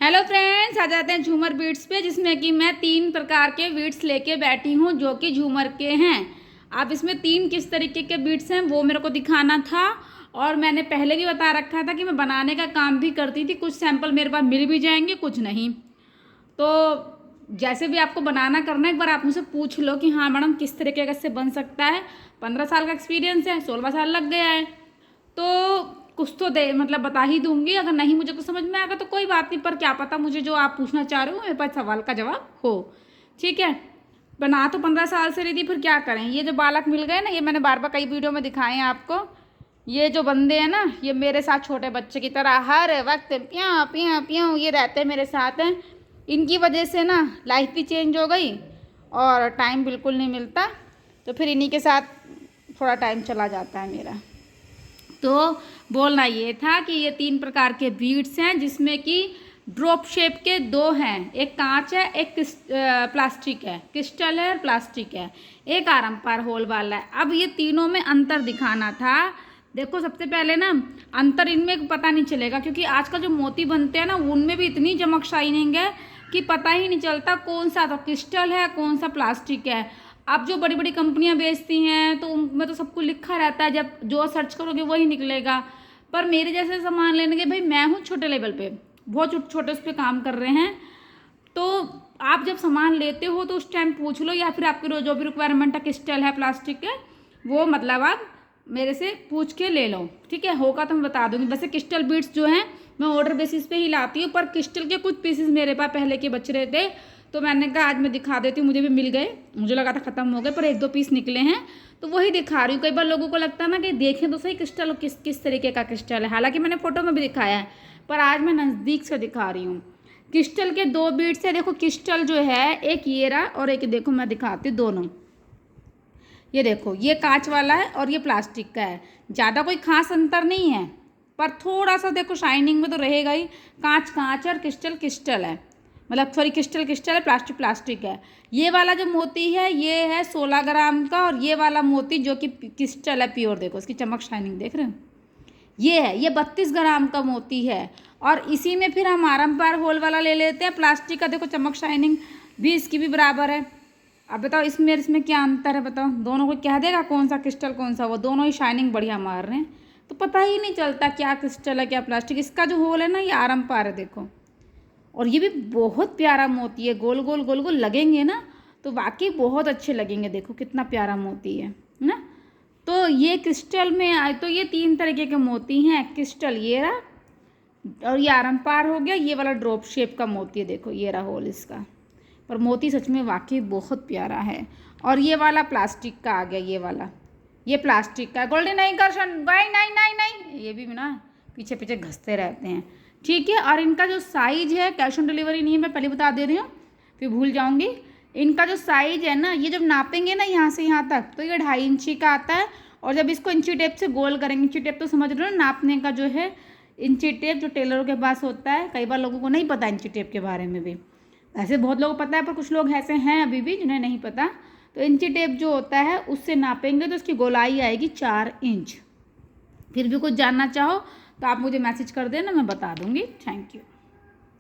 Hello friends, आ जाते हैं झूमर बीट्स पे, जिसमें कि मैं 3 प्रकार के बीट्स लेके बैठी हूँ जो कि झूमर के हैं। अब इसमें 3 किस तरीके के बीट्स हैं वो मेरे को दिखाना था, और मैंने पहले भी बता रखा था कि मैं बनाने का काम भी करती थी। कुछ सैंपल मेरे पास मिल भी जाएंगे, कुछ नहीं। तो जैसे भी आपको बनाना करना है, एक बार आप मुझसे पूछ लो कि हाँ मैडम किस तरीके का इससे बन सकता है। 15 साल का एक्सपीरियंस है, 16 साल लग गया है, तो कुछ तो दे मतलब बता ही दूंगी। अगर नहीं मुझे कुछ समझ में आएगा तो कोई बात नहीं, पर क्या पता मुझे जो आप पूछना चाह रहे हो मेरे पास सवाल का जवाब हो। ठीक है, बना तो 15 साल से रही थी, फिर क्या करें। ये जो बालक मिल गए ना, ये मैंने बार बार कई वीडियो में दिखाए हैं आपको। ये जो बंदे हैं ना, ये मेरे साथ छोटे बच्चे की तरह हर वक्त प्याँ प्याँ प्याँ ये रहते हैं मेरे साथ हैं। इनकी वजह से ना लाइफ भी चेंज हो गई और टाइम बिल्कुल नहीं मिलता, तो फिर इन्हीं के साथ थोड़ा टाइम चला जाता है मेरा। तो बोलना ये था कि ये 3 प्रकार के बीड्स हैं, जिसमें कि ड्रॉप शेप के 2 हैं। एक कांच है, एक प्लास्टिक है, क्रिस्टल है और प्लास्टिक है, एक आरंपार होल वाला है। अब ये तीनों में अंतर दिखाना था। देखो, सबसे पहले ना अंतर इनमें पता नहीं चलेगा, क्योंकि आजकल जो मोती बनते हैं ना उनमें भी इतनी चमक शाइनिंग है कि पता ही नहीं चलता कौन सा तो क्रिस्टल है कौन सा प्लास्टिक है। अब जो बड़ी बड़ी कंपनियां बेचती हैं तो उनमें तो सब कुछ लिखा रहता है, जब जो सर्च करोगे वही निकलेगा। पर मेरे जैसे सामान लेने के भाई मैं हूँ छोटे लेवल पे, बहुत छोटे उस पर काम कर रहे हैं। तो आप जब सामान लेते हो तो उस टाइम पूछ लो, या फिर आपकी जो भी रिक्वायरमेंट है क्रिस्टल है प्लास्टिक है वो मतलब आप मेरे से पूछ के ले लो। ठीक है, होगा तो मैं बता दूंगी। वैसे क्रिस्टल बीड्स जो हैं मैं ऑर्डर बेसिस पे ही लाती हूँ, पर क्रिस्टल के कुछ पीसेस मेरे पास पहले के बच रहे थे, तो मैंने कहा आज मैं दिखा देती हूँ। मुझे भी मिल गए, मुझे लगा था ख़त्म हो गए, पर 1-2 पीस निकले हैं तो वही दिखा रही हूँ। कई बार लोगों को लगता है ना कि देखें तो सही क्रिस्टल किस तरीके का क्रिस्टल है, हालांकि मैंने फोटो में भी दिखाया है, पर आज मैं नज़दीक से दिखा रही हूँ। क्रिस्टल के 2 बीड्स है। देखो क्रिस्टल जो है, एक ये रहा और एक देखो मैं दिखाती हूँ दोनों। ये देखो, ये कांच वाला है और ये प्लास्टिक का है। ज़्यादा कोई खास अंतर नहीं है, पर थोड़ा सा देखो शाइनिंग में तो रहेगा ही। कांच कांच और क्रिस्टल क्रिस्टल है, मतलब सॉरी क्रिस्टल क्रिस्टल है, प्लास्टिक प्लास्टिक है। ये वाला जो मोती है ये है 16 ग्राम का, और ये वाला मोती जो कि क्रिस्टल है प्योर, देखो इसकी चमक शाइनिंग देख रहे हो, ये है। ये 32 ग्राम का मोती है। और इसी में फिर हम आरंपार होल वाला ले लेते हैं प्लास्टिक का। देखो चमक शाइनिंग भी इसकी भी बराबर है। अब बताओ इसमें क्या अंतर है, बताओ। दोनों को कह देगा कौन सा क्रिस्टल कौन सा वो, दोनों ही शाइनिंग बढ़िया मार रहे हैं, तो पता ही नहीं चलता क्या क्रिस्टल है क्या प्लास्टिक। इसका जो होल है ना ये आरंपार है, देखो। और ये भी बहुत प्यारा मोती है, गोल गोल गोल गोल लगेंगे ना तो वाकई बहुत अच्छे लगेंगे। देखो कितना प्यारा मोती है ना। तो ये क्रिस्टल में आए तो ये 3 तरीके के मोती हैं। क्रिस्टल ये रहा, और ये आरंपार हो गया। ये वाला ड्रॉप शेप का मोती है, देखो ये रहा होल इसका। पर मोती सच में वाकई बहुत प्यारा है। और ये वाला प्लास्टिक का आ गया, ये वाला ये प्लास्टिक का। गोल्डन नहीं कर भाई, नहीं नहीं नहीं, ये भी ना पीछे पीछे घसते रहते हैं। ठीक है, और इनका जो साइज है, कैश ऑन डिलीवरी नहीं है, मैं पहले बता दे रही हूँ फिर भूल जाऊँगी। इनका जो साइज है ना, ये जब नापेंगे ना यहाँ से यहाँ तक तो ये 2.5 इंची का आता है। और जब इसको इंची टेप से गोल करेंगे, इंची टेप तो समझ रहे हो ना, नापने का जो है इंची टेप जो टेलरों के पास होता है। कई बार लोगों को नहीं पता इंची टेप के बारे में भी, ऐसे बहुत लोगों को पता है पर कुछ लोग ऐसे हैं अभी भी जिन्हें नहीं पता। तो इंची टेप जो होता है उससे नापेंगे तो उसकी गोलाई आएगी 4 इंच। फिर भी कुछ जानना चाहो तो आप मुझे मैसेज कर देना, मैं बता दूंगी। Thank you.